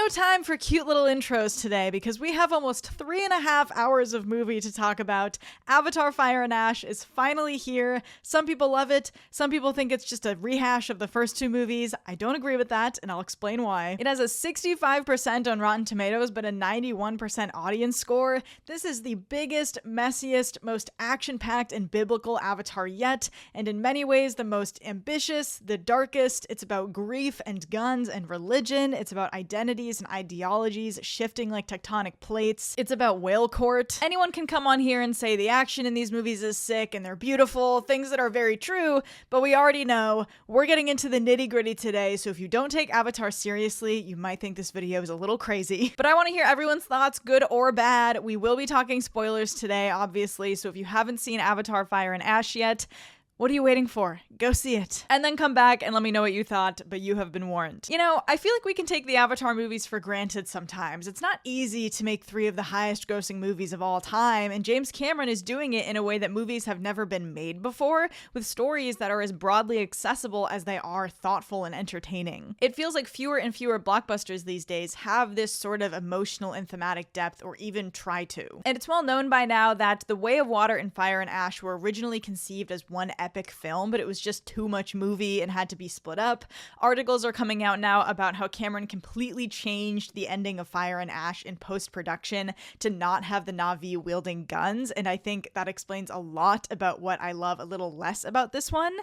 no time for cute little intros today because we have almost 3.5 hours of movie to talk about. Avatar Fire and Ash is finally here. Some people love it. Some people think it's just a rehash of the first two movies. I don't agree with that, and I'll explain why. It has a 65% on Rotten Tomatoes, but a 91% audience score. This is the biggest, messiest, most action-packed and biblical Avatar yet, and in many ways the most ambitious, the darkest. It's about grief and guns and religion. It's about identities and ideologies shifting like tectonic plates. It's about whale court. Anyone can come on here and say the action in these movies is sick and they're beautiful, things that are very true, but we already know we're getting into the nitty-gritty today, so if you don't take Avatar seriously, you might think this video is a little crazy. But I want to hear everyone's thoughts, good or bad. We will be talking spoilers today, obviously, so if you haven't seen Avatar Fire and Ash yet, what are you waiting for? Go see it. And then come back and let me know what you thought, but you have been warned. You know, I feel like we can take the Avatar movies for granted sometimes. It's not easy to make 3 of the highest grossing movies of all time, and James Cameron is doing it in a way that movies have never been made before, with stories that are as broadly accessible as they are thoughtful and entertaining. It feels like fewer and fewer blockbusters these days have this sort of emotional and thematic depth, or even try to. And it's well known by now that The Way of Water and Fire and Ash were originally conceived as one epic film, but it was just too much movie and had to be split up. Articles are coming out now about how Cameron completely changed the ending of Fire and Ash in post-production to not have the Na'vi wielding guns, and I think that explains a lot about what I love a little less about this one.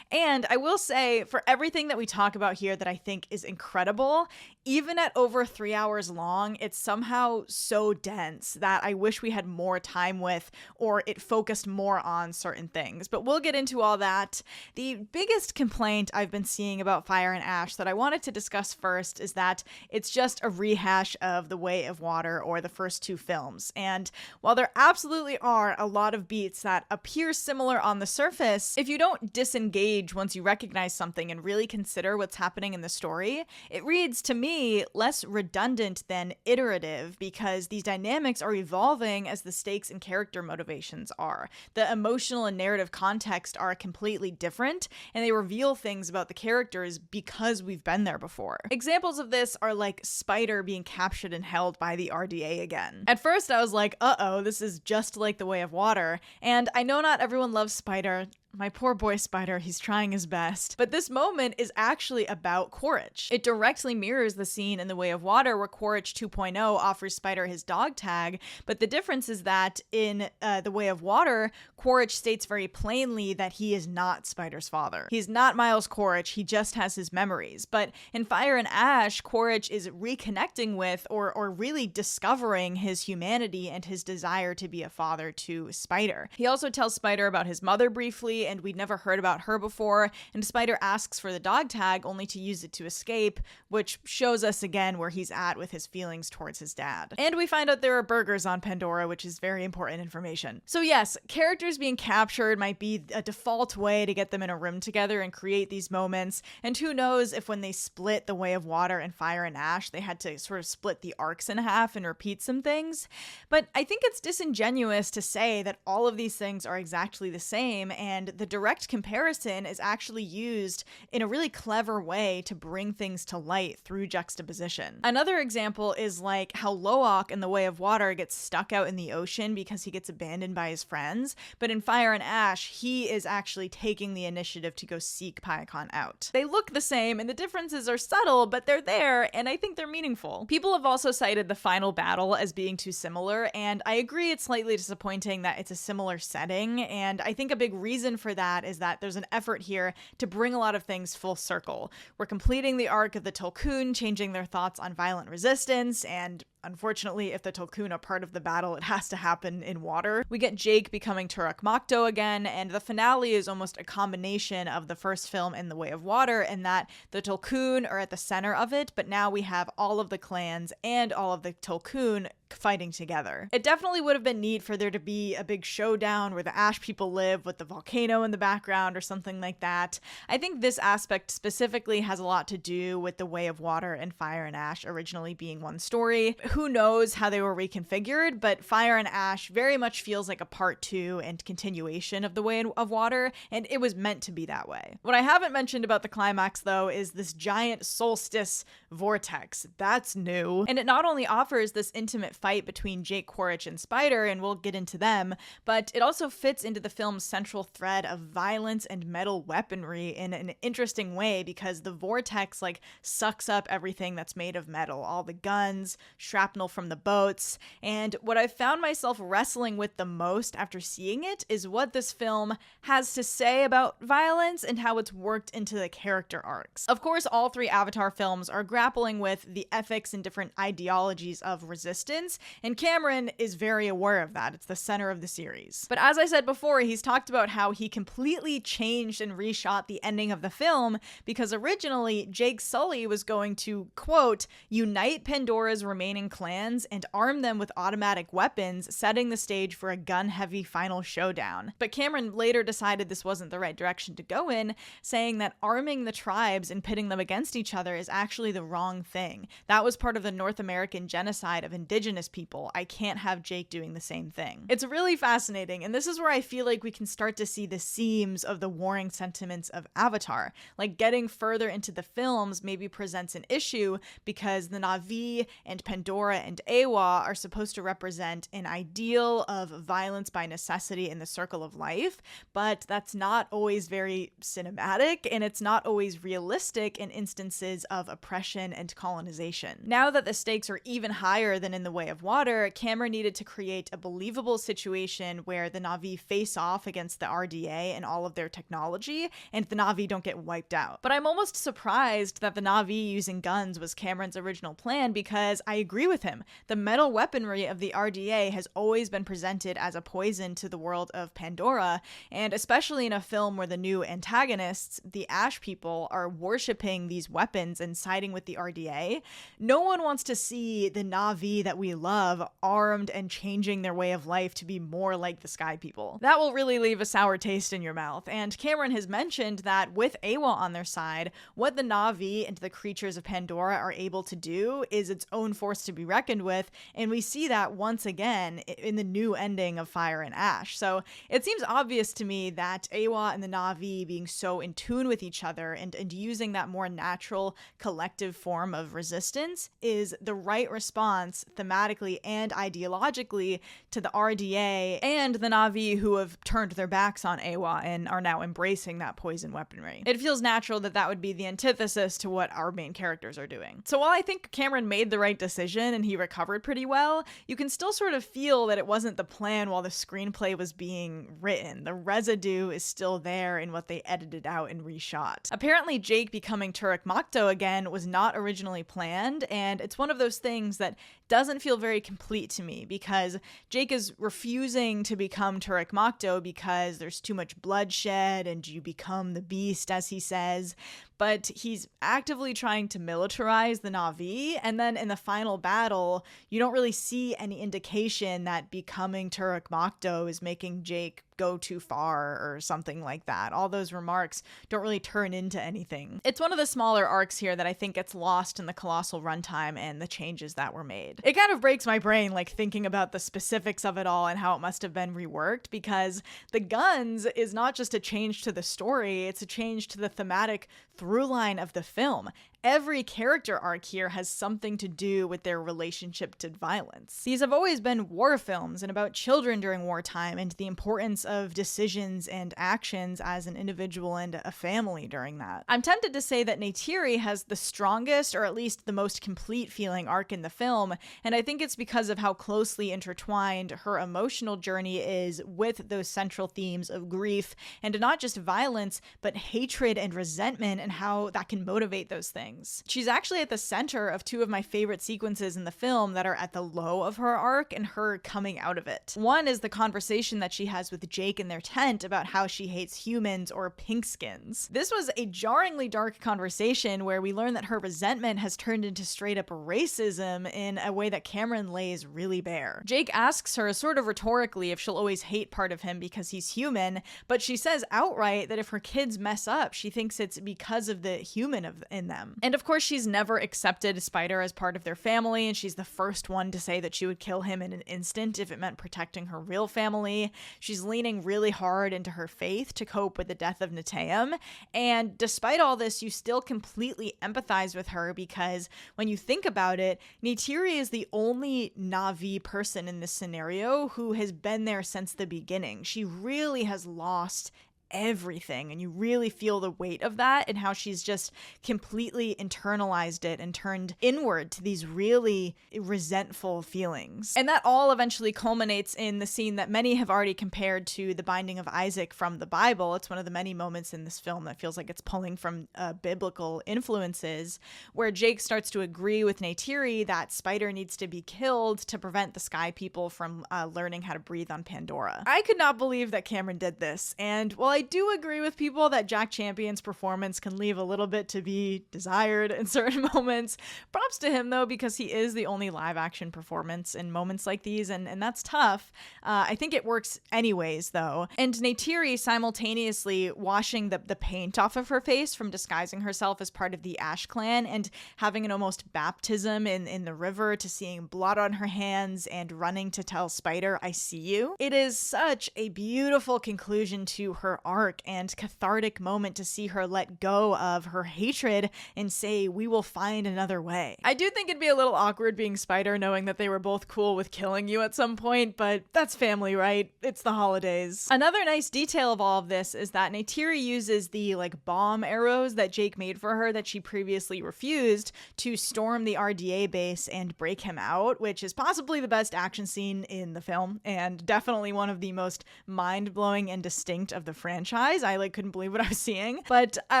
And I will say, for everything that we talk about here that I think is incredible, even at over 3 hours long, it's somehow so dense that I wish we had more time with, or it focused more on certain things. But we'll get into all that. The biggest complaint I've been seeing about Fire and Ash that I wanted to discuss first is that it's just a rehash of The Way of Water or the first two films. And while there absolutely are a lot of beats that appear similar on the surface, if you don't disengage once you recognize something and really consider what's happening in the story, it reads to me less redundant than iterative, because these dynamics are evolving as the stakes and character motivations are. The emotional and narrative context are completely different, and they reveal things about the characters because we've been there before. Examples of this are like Spider being captured and held by the RDA again. At first I was like, uh-oh, this is just like The Way of Water, and I know not everyone loves Spider. My poor boy Spider, he's trying his best. But this moment is actually about Quaritch. It directly mirrors the scene in The Way of Water where Quaritch 2.0 offers Spider his dog tag, but the difference is that in The Way of Water, Quaritch states very plainly that he is not Spider's father. He's not Miles Quaritch, he just has his memories. But in Fire and Ash, Quaritch is reconnecting with, or really discovering his humanity and his desire to be a father to Spider. He also tells Spider about his mother briefly, and we'd never heard about her before, and Spider asks for the dog tag only to use it to escape, which shows us again where he's at with his feelings towards his dad. And we find out there are burgers on Pandora, which is very important information. So yes, characters being captured might be a default way to get them in a room together and create these moments, and who knows if when they split The Way of Water and Fire and Ash, they had to sort of split the arcs in half and repeat some things. But I think it's disingenuous to say that all of these things are exactly the same, and the direct comparison is actually used in a really clever way to bring things to light through juxtaposition. Another example is like how Loak in The Way of Water gets stuck out in the ocean because he gets abandoned by his friends, but in Fire and Ash, he is actually taking the initiative to go seek Payakan out. They look the same, and the differences are subtle, but they're there, and I think they're meaningful. People have also cited the final battle as being too similar, and I agree it's slightly disappointing that it's a similar setting, and I think a big reason for that is that there's an effort here to bring a lot of things full circle. We're completing the arc of the Tulkun changing their thoughts on violent resistance, and unfortunately, if the Tulkun are part of the battle, it has to happen in water. We get Jake becoming Turok Makto again, and the finale is almost a combination of the first film and The Way of Water, in that the Tulkun are at the center of it, but now we have all of the clans and all of the Tulkun fighting together. It definitely would have been neat for there to be a big showdown where the ash people live with the volcano in the background or something like that. I think this aspect specifically has a lot to do with the Way of Water and Fire and Ash originally being one story. Who knows how they were reconfigured, but Fire and Ash very much feels like a part 2 and continuation of the Way of Water, and it was meant to be that way. What I haven't mentioned about the climax, though, is this giant solstice vortex. That's new. And it not only offers this intimate fight between Jake, Quaritch, and Spider, and we'll get into them, but it also fits into the film's central thread of violence and metal weaponry in an interesting way, because the vortex sucks up everything that's made of metal, all the guns, shrapnel from the boats. And what I've found myself wrestling with the most after seeing it is what this film has to say about violence and how it's worked into the character arcs. Of course, all 3 Avatar films are grappling with the ethics and different ideologies of resistance, and Cameron is very aware of that. It's the center of the series. But as I said before, he's talked about how he completely changed and reshot the ending of the film because originally Jake Sully was going to, quote, unite Pandora's remaining clans and arm them with automatic weapons, setting the stage for a gun-heavy final showdown. But Cameron later decided this wasn't the right direction to go in, saying that arming the tribes and pitting them against each other is actually the wrong thing. That was part of the North American genocide of indigenous people. I can't have Jake doing the same thing. It's really fascinating, and this is where I feel like we can start to see the seams of the warring sentiments of Avatar. Getting further into the films maybe presents an issue because the Na'vi and Pandora and Awa are supposed to represent an ideal of violence by necessity in the circle of life, but that's not always very cinematic, and it's not always realistic in instances of oppression and colonization. Now that the stakes are even higher than in The Way of Water, Cameron needed to create a believable situation where the Na'vi face off against the RDA and all of their technology, and the Na'vi don't get wiped out. But I'm almost surprised that the Na'vi using guns was Cameron's original plan, because I agree with him. The metal weaponry of the RDA has always been presented as a poison to the world of Pandora, and especially in a film where the new antagonists, the Ash people, are worshipping these weapons and siding with the RDA. No one wants to see the Na'vi that we love armed and changing their way of life to be more like the Sky People. That will really leave a sour taste in your mouth, and Cameron has mentioned that with Awa on their side, what the Na'vi and the creatures of Pandora are able to do is its own force to be reckoned with, and we see that once again in the new ending of Fire and Ash. So it seems obvious to me that Awa and the Na'vi being so in tune with each other and using that more natural collective form of resistance is the right response thematically and ideologically to the RDA and the Na'vi who have turned their backs on Awa and are now embracing that poison weaponry. It feels natural that that would be the antithesis to what our main characters are doing. So while I think Cameron made the right decision and he recovered pretty well, you can still sort of feel that it wasn't the plan while the screenplay was being written. The residue is still there in what they edited out and reshot. Apparently Jake becoming Turek Makto again was not originally planned, and it's one of those things that doesn't feel very complete to me, because Jake is refusing to become Turek Makto because there's too much bloodshed and you become the beast, as he says, but he's actively trying to militarize the Na'vi, and then in the final battle, you don't really see any indication that becoming Turek Makto is making Jake go too far or something like that. All those remarks don't really turn into anything. It's one of the smaller arcs here that I think gets lost in the colossal runtime and the changes that were made. It kind of breaks my brain thinking about the specifics of it all and how it must have been reworked, because the guns is not just a change to the story, it's a change to the thematic through line of the film. Every character arc here has something to do with their relationship to violence. These have always been war films and about children during wartime and the importance of decisions and actions as an individual and a family during that. I'm tempted to say that Neytiri has the strongest, or at least the most complete feeling arc in the film, and I think it's because of how closely intertwined her emotional journey is with those central themes of grief and not just violence, but hatred and resentment, and how that can motivate those things. things. She's actually at the center of two of my favorite sequences in the film that are at the low of her arc and her coming out of it. One is the conversation that she has with Jake in their tent about how she hates humans or pinkskins. This was a jarringly dark conversation where we learn that her resentment has turned into straight up racism in a way that Cameron lays really bare. Jake asks her sort of rhetorically if she'll always hate part of him because he's human, but she says outright that if her kids mess up, she thinks it's because of the human in them. And of course, she's never accepted Spider as part of their family, and she's the first one to say that she would kill him in an instant if it meant protecting her real family. She's leaning really hard into her faith to cope with the death of Neteyam, and despite all this, you still completely empathize with her because when you think about it, Neytiri is the only Na'vi person in this scenario who has been there since the beginning. She really has lost everything, and you really feel the weight of that and how she's just completely internalized it and turned inward to these really resentful feelings. And that all eventually culminates in the scene that many have already compared to the binding of Isaac from the Bible. It's one of the many moments in this film that feels like it's pulling from biblical influences, where Jake starts to agree with Neytiri that Spider needs to be killed to prevent the Sky People from learning how to breathe on Pandora. I could not believe that Cameron did this, and while I do agree with people that Jack Champion's performance can leave a little bit to be desired in certain moments, props to him though, because he is the only live action performance in moments like these, and that's tough. I think it works anyways though. And Neytiri simultaneously washing the paint off of her face from disguising herself as part of the Ash clan and having an almost baptism in the river to seeing blood on her hands and running to tell Spider, I see you. It is such a beautiful conclusion to her arc and cathartic moment to see her let go of her hatred and say, we will find another way. I do think it'd be a little awkward being Spider knowing that they were both cool with killing you at some point, but that's family, right? It's the holidays. Another nice detail of all of this is that Neytiri uses the bomb arrows that Jake made for her that she previously refused to storm the RDA base and break him out, which is possibly the best action scene in the film and definitely one of the most mind-blowing and distinct of the franchise. I couldn't believe what I was seeing. But I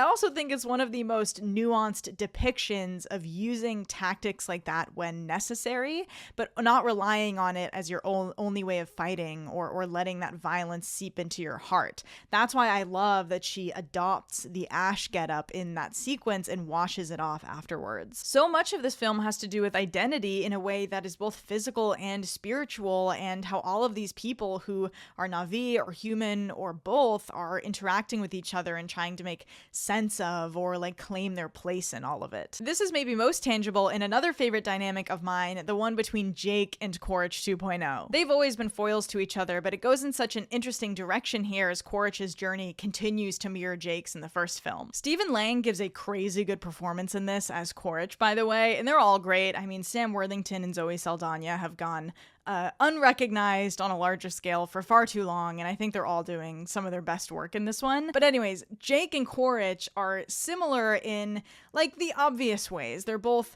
also think it's one of the most nuanced depictions of using tactics like that when necessary, but not relying on it as your only way of fighting or letting that violence seep into your heart. That's why I love that she adopts the Ash getup in that sequence and washes it off afterwards. So much of this film has to do with identity in a way that is both physical and spiritual, and how all of these people who are Na'vi or human or both are interacting with each other and trying to make sense of or claim their place in all of it. This is maybe most tangible in another favorite dynamic of mine, the one between Jake and Quaritch 2.0. They've always been foils to each other, but it goes in such an interesting direction here as Quaritch's journey continues to mirror Jake's in the first film. Stephen Lang gives a crazy good performance in this as Quaritch, by the way, and they're all great. I mean, Sam Worthington and Zoe Saldana have gone unrecognized on a larger scale for far too long, and I think they're all doing some of their best work in this one. But anyways, Jake and Quaritch are similar in the obvious ways. They both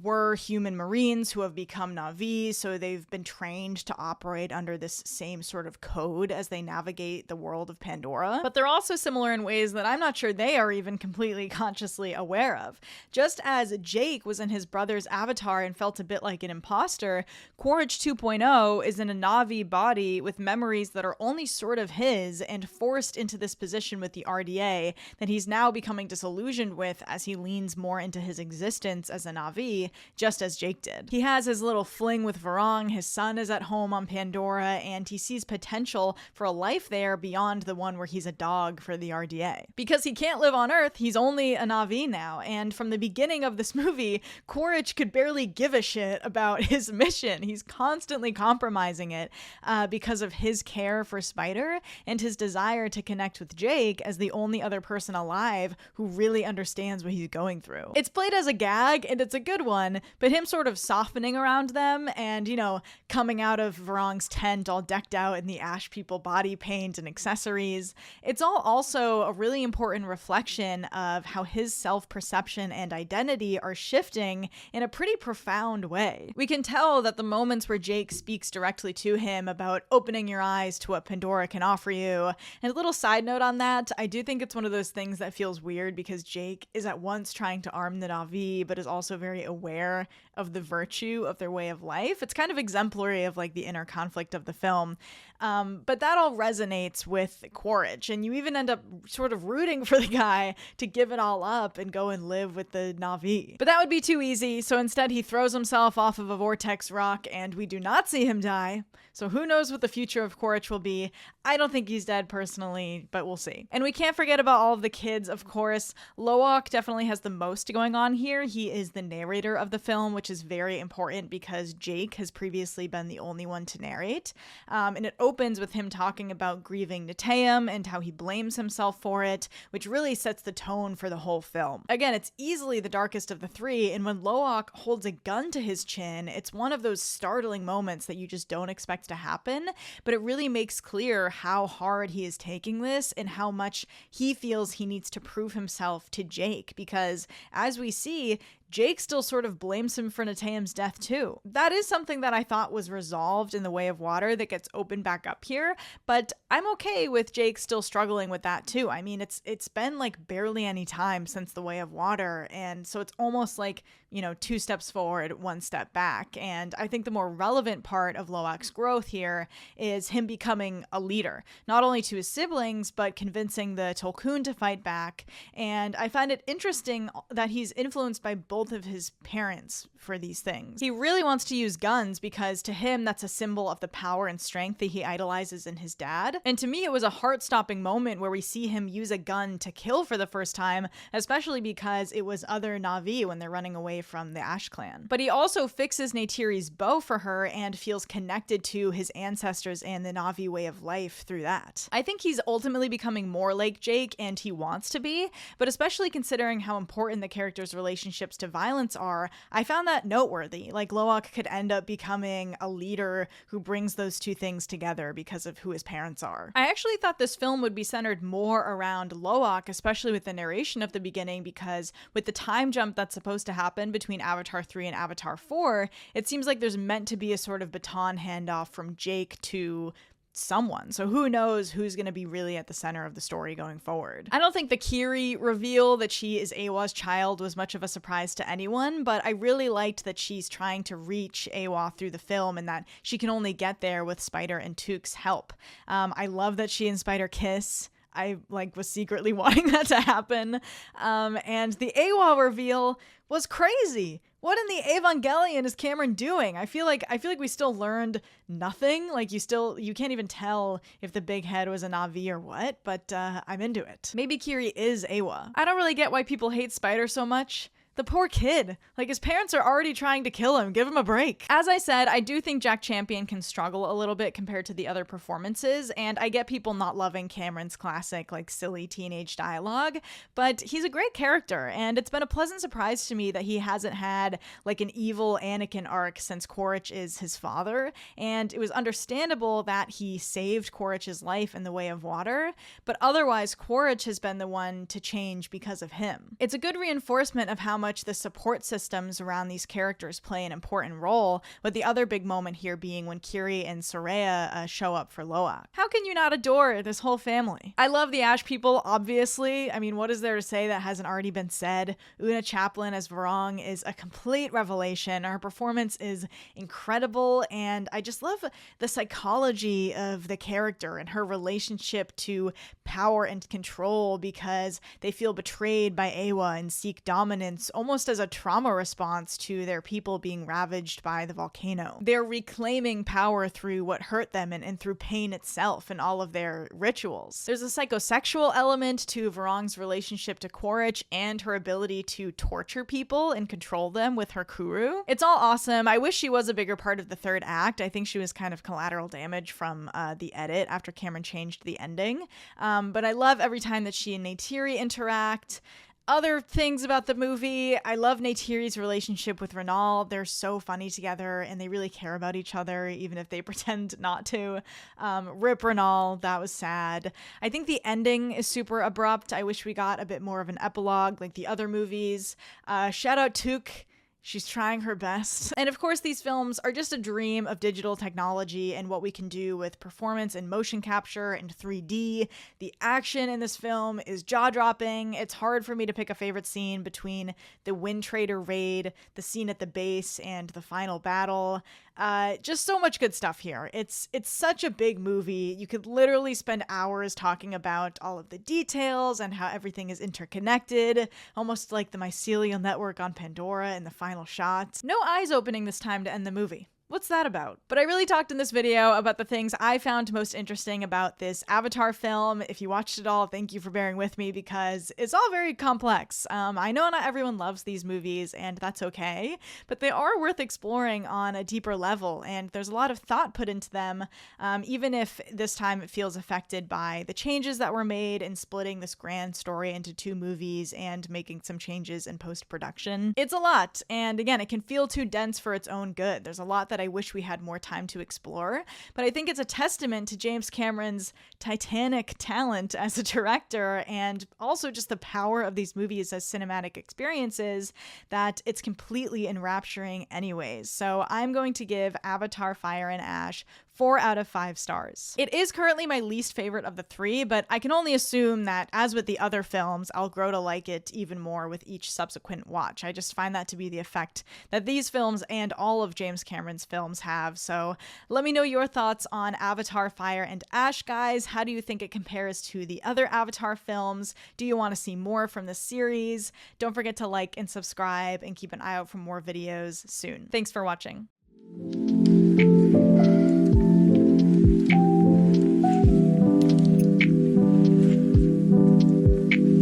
were human Marines who have become Na'vi, so they've been trained to operate under this same sort of code as they navigate the world of Pandora. But they're also similar in ways that I'm not sure they are even completely consciously aware of. Just as Jake was in his brother's avatar and felt a bit like an imposter, Quaritch 2.0 is in a Na'vi body with memories that are only sort of his and forced into this position with the RDA that he's now becoming disillusioned with as he leans more into his existence as a Na'vi, just as Jake did. He has his little fling with Varong, his son is at home on Pandora, and he sees potential for a life there beyond the one where he's a dog for the RDA. Because he can't live on Earth, he's only a Na'vi now, and from the beginning of this movie, Quaritch could barely give a shit about his mission. He's constantly compromising it because of his care for Spider and his desire to connect with Jake as the only other person alive who really understands what he's going through. It's played as a gag and it's a good one, but him sort of softening around them and, coming out of Varong's tent all decked out in the Ash People body paint and accessories, it's all also a really important reflection of how his self-perception and identity are shifting in a pretty profound way. We can tell that the moments where where Jake speaks directly to him about opening your eyes to what Pandora can offer you. And a little side note on that, I do think it's one of those things that feels weird because Jake is at once trying to arm the Na'vi, but is also very aware of the virtue of their way of life. It's kind of exemplary of like the inner conflict of the film. But that all resonates with Quaritch, and you even end up sort of rooting for the guy to give it all up and go and live with the Na'vi. But that would be too easy, so instead he throws himself off of a vortex rock, and we do not see him die. So who knows what the future of Quaritch will be. I don't think he's dead personally, but we'll see. And we can't forget about all of the kids, of course. Loak definitely has the most going on here. He is the narrator of the film, which is very important because Jake has previously been the only one to narrate. And it opens with him talking about grieving Neytiri and how he blames himself for it, which really sets the tone for the whole film. Again, it's easily the darkest of the three, and when Loak holds a gun to his chin, it's one of those startling moments that you just don't expect to happen, but it really makes clear how hard he is taking this and how much he feels he needs to prove himself to Jake, because as we see, Jake still sort of blames him for Neytiri's death too. That is something that I thought was resolved in The Way of Water that gets opened back up here, but I'm okay with Jake still struggling with that too. I mean, it's been like barely any time since The Way of Water, and so it's almost like, you know, 2 steps forward, 1 step back. And I think the more relevant part of Loak's growth here is him becoming a leader, not only to his siblings, but convincing the Tulkun to fight back. And I find it interesting that he's influenced by both of his parents for these things. He really wants to use guns because to him that's a symbol of the power and strength that he idolizes in his dad. And to me it was a heart-stopping moment where we see him use a gun to kill for the first time, especially because it was other Na'vi when they're running away from the Ash clan. But he also fixes Neytiri's bow for her and feels connected to his ancestors and the Na'vi way of life through that. I think he's ultimately becoming more like Jake, and he wants to be, but especially considering how important the characters' relationships to violence are, I found that noteworthy. Like Loak could end up becoming a leader who brings those two things together because of who his parents are. I actually thought this film would be centered more around Loak, especially with the narration of the beginning, because with the time jump that's supposed to happen between Avatar 3 and Avatar 4, it seems like there's meant to be a sort of baton handoff from Jake to someone. So who knows who's going to be really at the center of the story going forward. I don't think the Kiri reveal that she is Eywa's child was much of a surprise to anyone, but I really liked that she's trying to reach Eywa through the film and that she can only get there with Spider and Took's help. I love that she and Spider kiss. I was secretly wanting that to happen. And the Eywa reveal was crazy. What in the Evangelion is Cameron doing? I feel like we still learned nothing. Like you can't even tell if the big head was a Na'vi or what, but I'm into it. Maybe Kiri is Eywa. I don't really get why people hate Spider so much. The poor kid. Like, his parents are already trying to kill him. Give him a break. As I said, I do think Jack Champion can struggle a little bit compared to the other performances, and I get people not loving Cameron's classic, silly teenage dialogue, but he's a great character, and it's been a pleasant surprise to me that he hasn't had, an evil Anakin arc since Quaritch is his father, and it was understandable that he saved Quaritch's life in The Way of Water, but otherwise, Quaritch has been the one to change because of him. It's a good reinforcement of how much the support systems around these characters play an important role, with the other big moment here being when Kiri and Soraya show up for Loak. How can you not adore this whole family? I love the Ash people, obviously. I mean, what is there to say that hasn't already been said? Una Chaplin as Varong is a complete revelation. Her performance is incredible, and I just love the psychology of the character and her relationship to power and control because they feel betrayed by Eywa and seek dominance almost as a trauma response to their people being ravaged by the volcano. They're reclaiming power through what hurt them and through pain itself and all of their rituals. There's a psychosexual element to Varong's relationship to Quaritch and her ability to torture people and control them with her Kuru. It's all awesome. I wish she was a bigger part of the third act. I think she was kind of collateral damage from the edit after Cameron changed the ending. But I love every time that she and Neytiri interact. Other things about the movie, I love Neytiri's relationship with Renal. They're so funny together and they really care about each other, even if they pretend not to. Rip Renal, that was sad. I think the ending is super abrupt. I wish we got a bit more of an epilogue like the other movies. Shout out Took. She's trying her best. And of course, these films are just a dream of digital technology and what we can do with performance and motion capture and 3D. The action in this film is jaw-dropping. It's hard for me to pick a favorite scene between the Wind Trader raid, the scene at the base, and the final battle. Just so much good stuff here. It's such a big movie. You could literally spend hours talking about all of the details and how everything is interconnected, almost like the mycelial network on Pandora in the final shot. No eyes opening this time to end the movie. What's that about? But I really talked in this video about the things I found most interesting about this Avatar film. If you watched it all, thank you for bearing with me because it's all very complex. I know not everyone loves these movies, and that's okay, but they are worth exploring on a deeper level, and there's a lot of thought put into them, even if this time it feels affected by the changes that were made in splitting this grand story into 2 movies and making some changes in post-production. It's a lot, and again, it can feel too dense for its own good. There's a lot that I wish we had more time to explore, but I think it's a testament to James Cameron's titanic talent as a director and also just the power of these movies as cinematic experiences that it's completely enrapturing anyways. So I'm going to give Avatar: Fire and Ash 4 out of 5 stars. It is currently my least favorite of the 3, but I can only assume that, as with the other films, I'll grow to like it even more with each subsequent watch. I just find that to be the effect that these films and all of James Cameron's films have. So let me know your thoughts on Avatar: Fire and Ash, guys. How do you think it compares to the other Avatar films? Do you want to see more from this series? Don't forget to like and subscribe and keep an eye out for more videos soon. Thanks for watching.